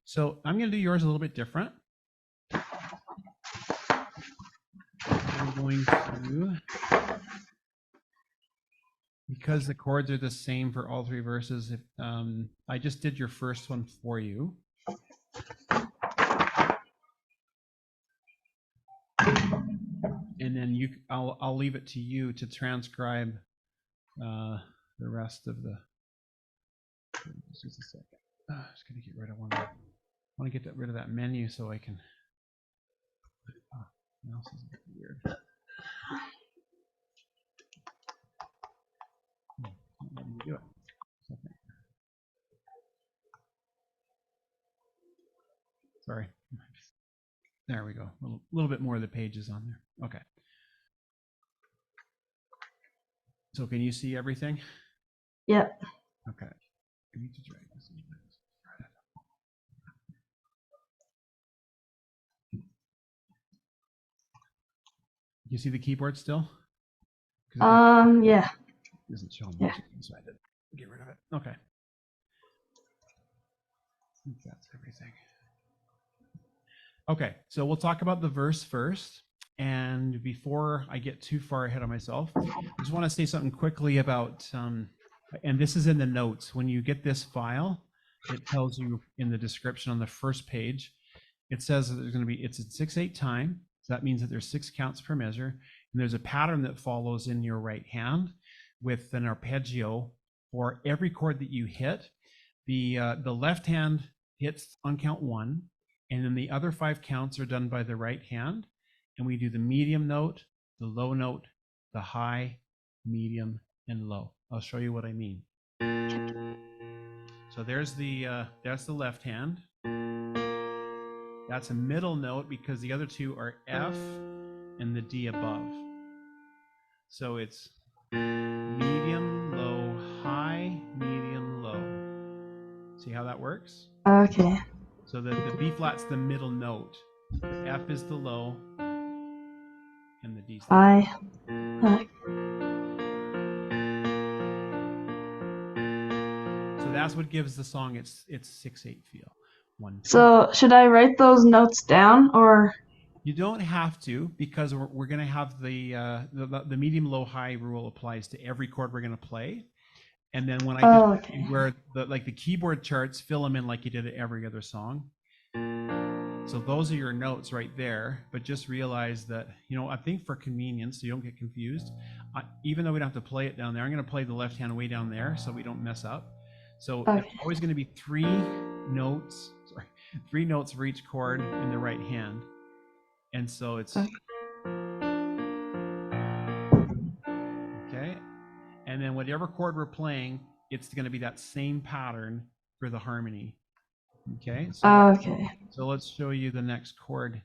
So I'm going to do yours a little bit different. I'm going to, because the chords are the same for all three verses, if, I just did your first one for you. And then I'll leave it to you to transcribe the rest of the. Just a second. Just gonna get rid of one. I want to get rid of that menu so I can. Mouse is weird. Let me do it. Sorry. There we go. A little bit more of the pages on there. Okay. So can you see everything? Yep. Okay. I need to drag this in. You see the keyboard still? Yeah. It doesn't show much, Yeah. so I did get rid of it. Okay. I think that's everything. Okay, so we'll talk about the verse first. And before I get too far ahead of myself, I just want to say something quickly about, and this is in the notes. When you get this file, it tells you in the description on the first page, it says that there's going to be, it's a 6/8 time. So that means that there's 6 counts per measure. And there's a pattern that follows in your right hand with an arpeggio for every chord that you hit. The left hand hits on count 1, and then the other 5 counts are done by the right hand. And we do the medium note, the low note, the high, medium, and low. I'll show you what I mean. So there's that's the left hand. That's a middle note because the other 2 are F and the D above. So it's medium, low, high, medium, low. See how that works? Okay. So the B flat's the middle note. The F is the low, and the D's the high. So that's what gives the song its 6/8 feel. 1, 2. So should I write those notes down, or? You don't have to, because we're going to have the medium, low, high rule applies to every chord we're going to play. And then when I did where the keyboard charts, fill them in like you did at every other song. So those are your notes right there. But just realize that, I think for convenience, so you don't get confused, even though we don't have to play it down there, I'm going to play the left hand way down there so we don't mess up. So it's always going to be 3 notes for each chord in the right hand. And so it's okay. And then whatever chord we're playing, it's going to be that same pattern for the harmony. Okay. So let's show you the next chord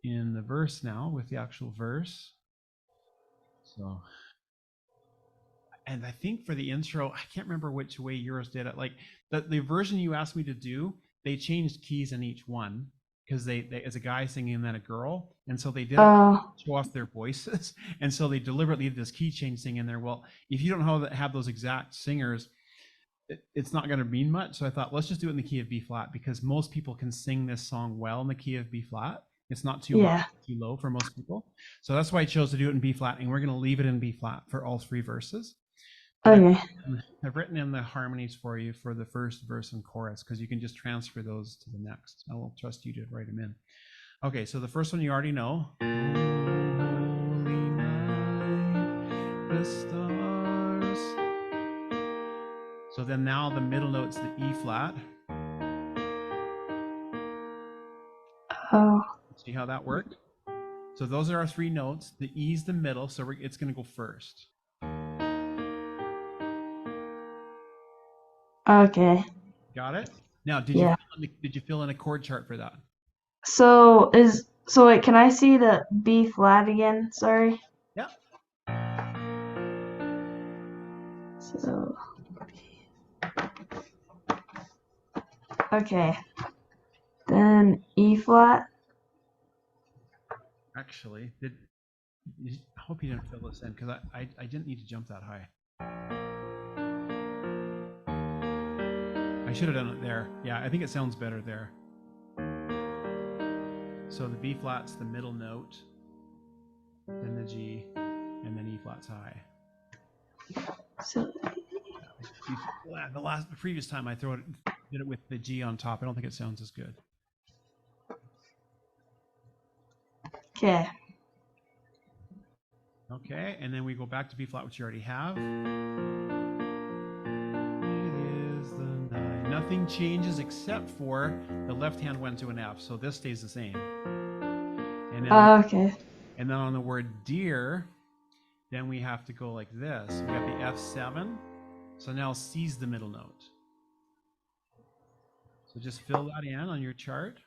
in the verse now with the actual verse. So, and I think for the intro, I can't remember which way yours did it. Like the version you asked me to do, they changed keys in each one because they as a guy singing and then a girl, and so they did show off their voices, and so they deliberately did this key change thing in there. Well, if you don't know how to have those exact singers, it's not going to mean much. So I thought, let's just do it in the key of B flat, because most people can sing this song well in the key of B flat. It's not too high, too low for most people. So that's why I chose to do it in B flat, and we're going to leave it in B flat for all 3 verses. Okay. I've written in the harmonies for you for the first verse and chorus, because you can just transfer those to the next. I will trust you to write them in. Okay, so the first one you already know. Holy night, the stars. So then now the middle note's the E flat. See how that worked? So those are our 3 notes. The E's the middle, so it's going to go first. Okay. Got it? Now, did you fill in a chord chart for that? So wait, can I see the B flat again? Sorry. Yeah. So okay. Then E flat. Actually, I hope you didn't fill this in, because I didn't need to jump that high. I should have done it there. Yeah, I think it sounds better there. So the B flat's the middle note, then the G, and then E flat's high. So the previous time I did it with the G on top. I don't think it sounds as good. okay. Okay, and then we go back to B flat, which you already have. It is the 9. Nothing changes except for the left hand went to an F, so this stays the same. And then, Okay. and then on the word deer, then we have to go like this. We got the F7, so now C's the middle note. So just fill that in on your chart.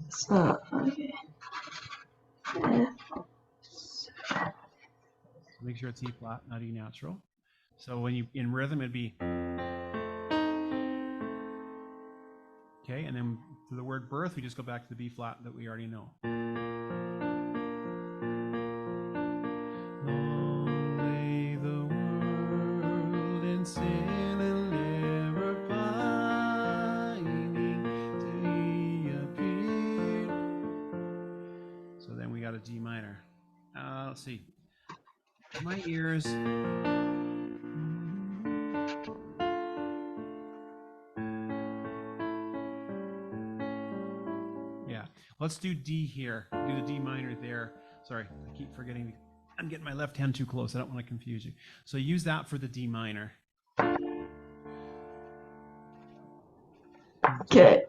So, okay. Make sure it's E flat, not E natural. So when you in rhythm, it'd be okay, and then for the word birth, we just go back to the B flat that we already know. Long lay the world in sin and never finding till he appeared. So then we got a D minor. Let's see. My ears. Yeah, let's do D here. Do the D minor there. Sorry, I keep forgetting. I'm getting my left hand too close. I don't want to confuse you. So use that for the D minor. Okay.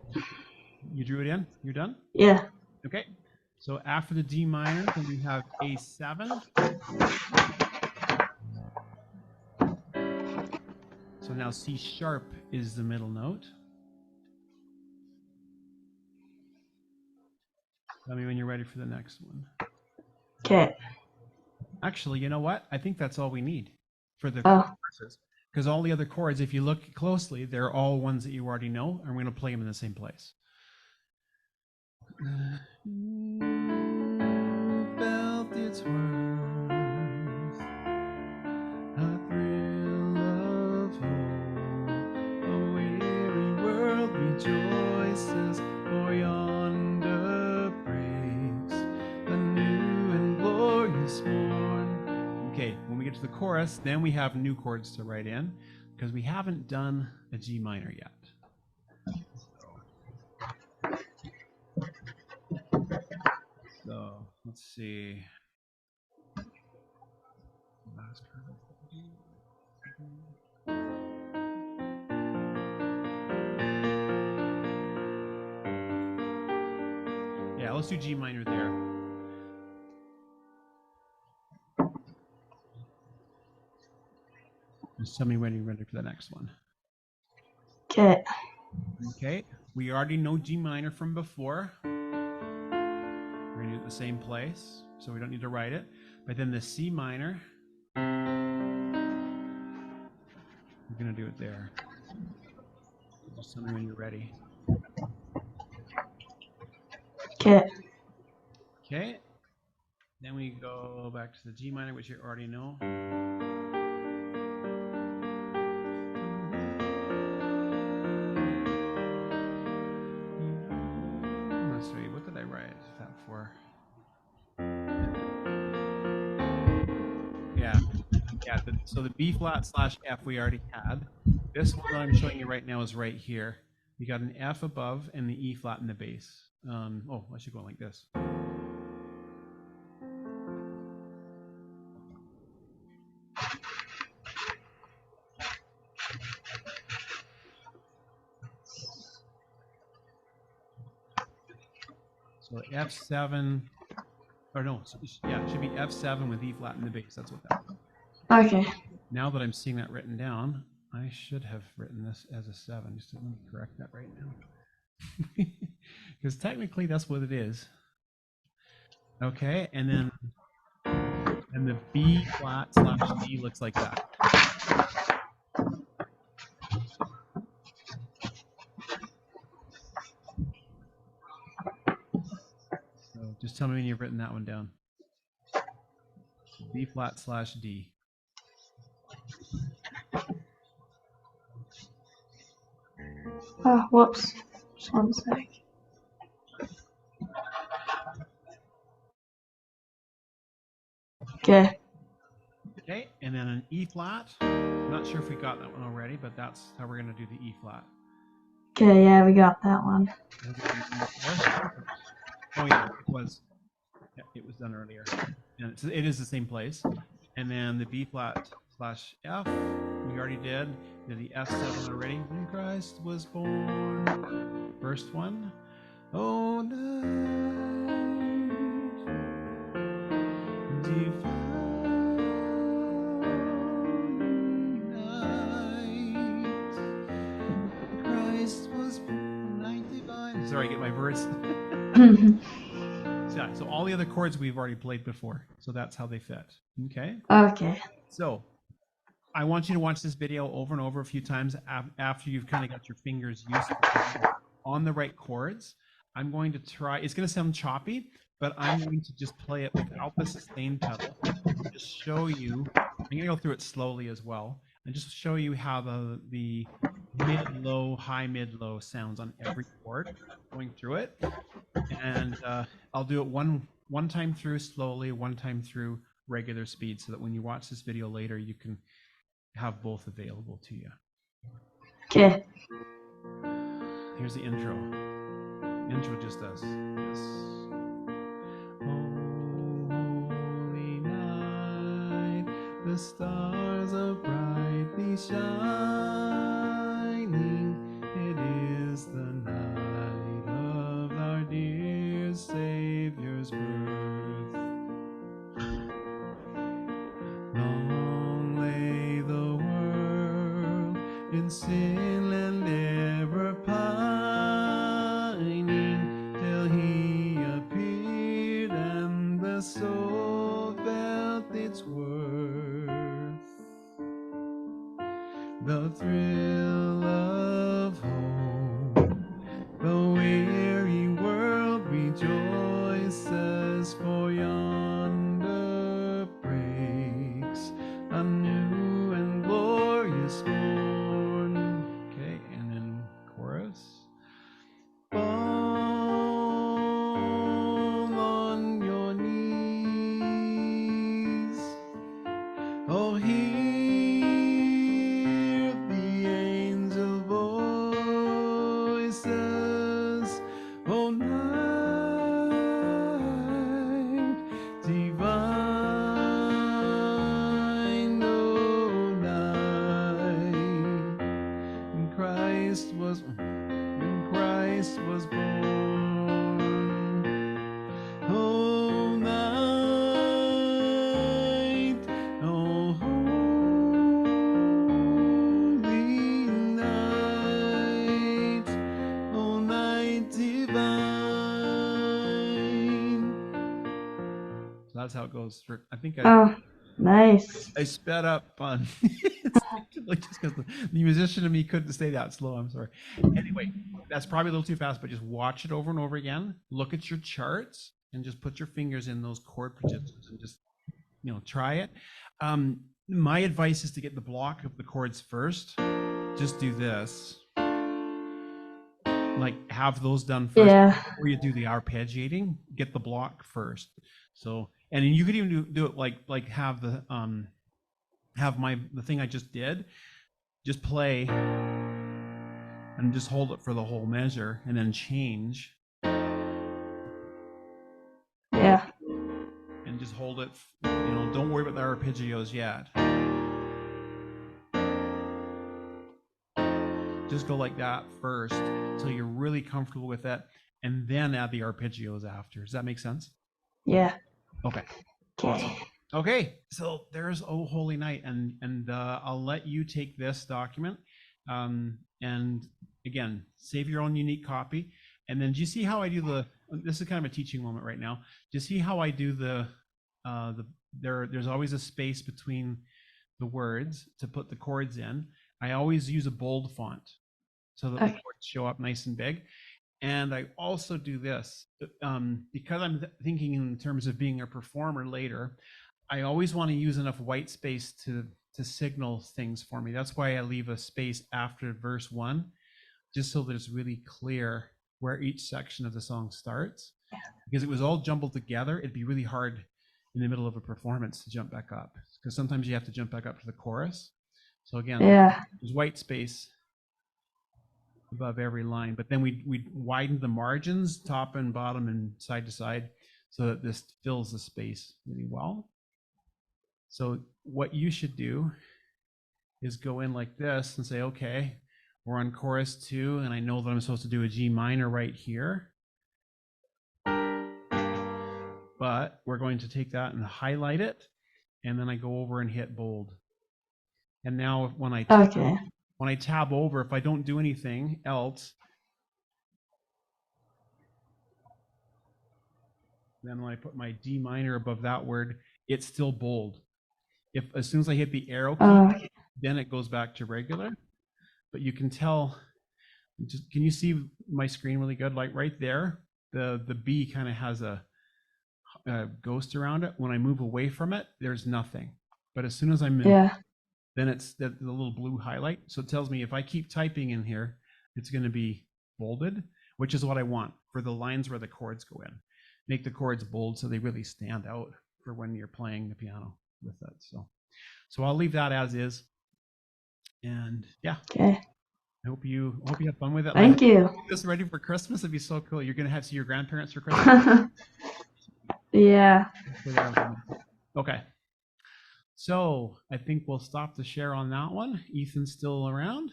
You drew it in? You're done? Yeah. Okay. So after the D minor, then we have A7. So now C sharp is the middle note. Tell me when you're ready for the next one. Okay. Actually, you know what? I think that's all we need for the courses. Because all the other chords, if you look closely, they're all ones that you already know, and we're going to play them in the same place. Felt its worth, a thrill of hope, a weary world rejoices, for yonder breaks the new and glorious morn. Okay, when we get to the chorus, then we have new chords to write in, because we haven't done a G minor yet. So let's see. Yeah, let's do G minor there. Just tell me when you're ready for the next one. Okay. Okay, we already know G minor from before. We're going to do it in the same place, so we don't need to write it. But then the C minor, we're going to do it there. Just tell me when you're ready. Okay. Okay, then we go back to the G minor, which you already know. Let's see, what did I write that for? Yeah, so the B flat / F we already had. This one that I'm showing you right now is right here. We got an F above and the E flat in the bass. Oh, I should go like this. So F7, or no, yeah, it should be F7 with E flat in the bass. That's what that is. Okay. Now that I'm seeing that written down, I should have written this as a 7. Just let me correct that right now. Because technically that's what it is. Okay, and then the B flat / D looks like that. So just tell me when you've written that one down. B flat / D. Oh, whoops. Just one sec. Okay. Okay, and then an E flat. I'm not sure if we got that one already, but that's how we're going to do the E flat. Okay, yeah, we got that one. Oh yeah, it was done earlier, and it is the same place. And then the B flat slash F, we already did. Did the F7 already? When Christ was born. First one. Oh, night divine night, Christ was born, night divine. Sorry, I get my verse. So all the other chords we've already played before, so that's how they fit. Okay. Okay. So I want you to watch this video over and over a few times after you've kind of got your fingers used to on the right chords. I'm going to try, it's going to sound choppy, but I'm going to just play it without the sustain pedal. Just show you, I'm going to go through it slowly as well, and just show you how the mid, low, high, mid, low sounds on every chord going through it. And I'll do it one time through slowly, one time through regular speed, so that when you watch this video later, you can have both available to you. Okay. Here's the intro. Intro just does this. Holy night, the stars are brightly shining. It is the night of our dear Savior's birth. Long lay the world in sin and error pining, till he appeared and the soul felt its worth. The thrill of hope, the weary world rejoices, for yonder breaks a new and glorious morn. Okay, and then chorus. Fall on your knees. Oh, hear the angel voices. Oh, night divine, oh, night, when Christ was born. Oh, night, oh, holy night, oh, night divine. So that's how it goes. I think nice. I sped up on just because the musician in me couldn't stay that slow. I'm sorry. Anyway, that's probably a little too fast, but just watch it over and over again. Look at your charts and just put your fingers in those chord positions and just, try it. My advice is to get the block of the chords first. Just do this. Like have those done first before you do the arpeggiating. Get the block first. So, and you could even do it like have the the thing I just did, just play and just hold it for the whole measure and then change. Yeah. And just hold it, don't worry about the arpeggios yet. Just go like that first until you're really comfortable with it, and then add the arpeggios after. Does that make sense? Yeah. Okay. Awesome. Okay, so there's Oh Holy Night, and I'll let you take this document, and again, save your own unique copy. And then do you see how I do this is kind of a teaching moment right now. Do you see how I do there's always a space between the words to put the chords in. I always use a bold font so that the chords show up nice and big. And I also do this because I'm thinking in terms of being a performer later. I always want to use enough white space to signal things for me. That's why I leave a space after verse 1, just so that it's really clear where each section of the song starts. Because it was all jumbled together, it'd be really hard in the middle of a performance to jump back up, because sometimes you have to jump back up to the chorus. So again, there's white space above every line, but then we widen the margins, top and bottom and side to side, so that this fills the space really well. So what you should do is go in like this and say, okay, we're on chorus 2, and I know that I'm supposed to do a G minor right here. But we're going to take that and highlight it, and then I go over and hit bold. And now when I tab over, if I don't do anything else, then when I put my D minor above that word, it's still bold. If as soon as I hit the arrow key, then it goes back to regular. But you can tell, can you see my screen really good? Like right there, the B kind of has a ghost around it. When I move away from it, there's nothing. But as soon as I move, then it's the little blue highlight. So it tells me if I keep typing in here, it's going to be bolded, which is what I want for the lines where the chords go in. Make the chords bold so they really stand out for when you're playing the piano with it. So I'll leave that as is. And yeah. Okay. I hope you have fun with it. Thank you. This ready for Christmas? It'd be so cool. You're gonna have to see your grandparents for Christmas. Yeah. Okay. So I think we'll stop the share on that one. Ethan's still around.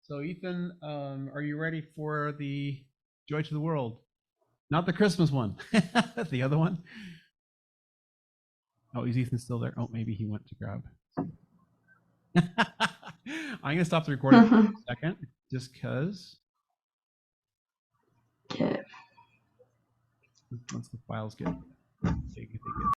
So Ethan, are you ready for the Joy to the World? Not the Christmas one. The other one. Oh, is Ethan still there? Oh, maybe he went to grab. I'm gonna stop the recording for a second, just because. Okay. Once the files get big, they get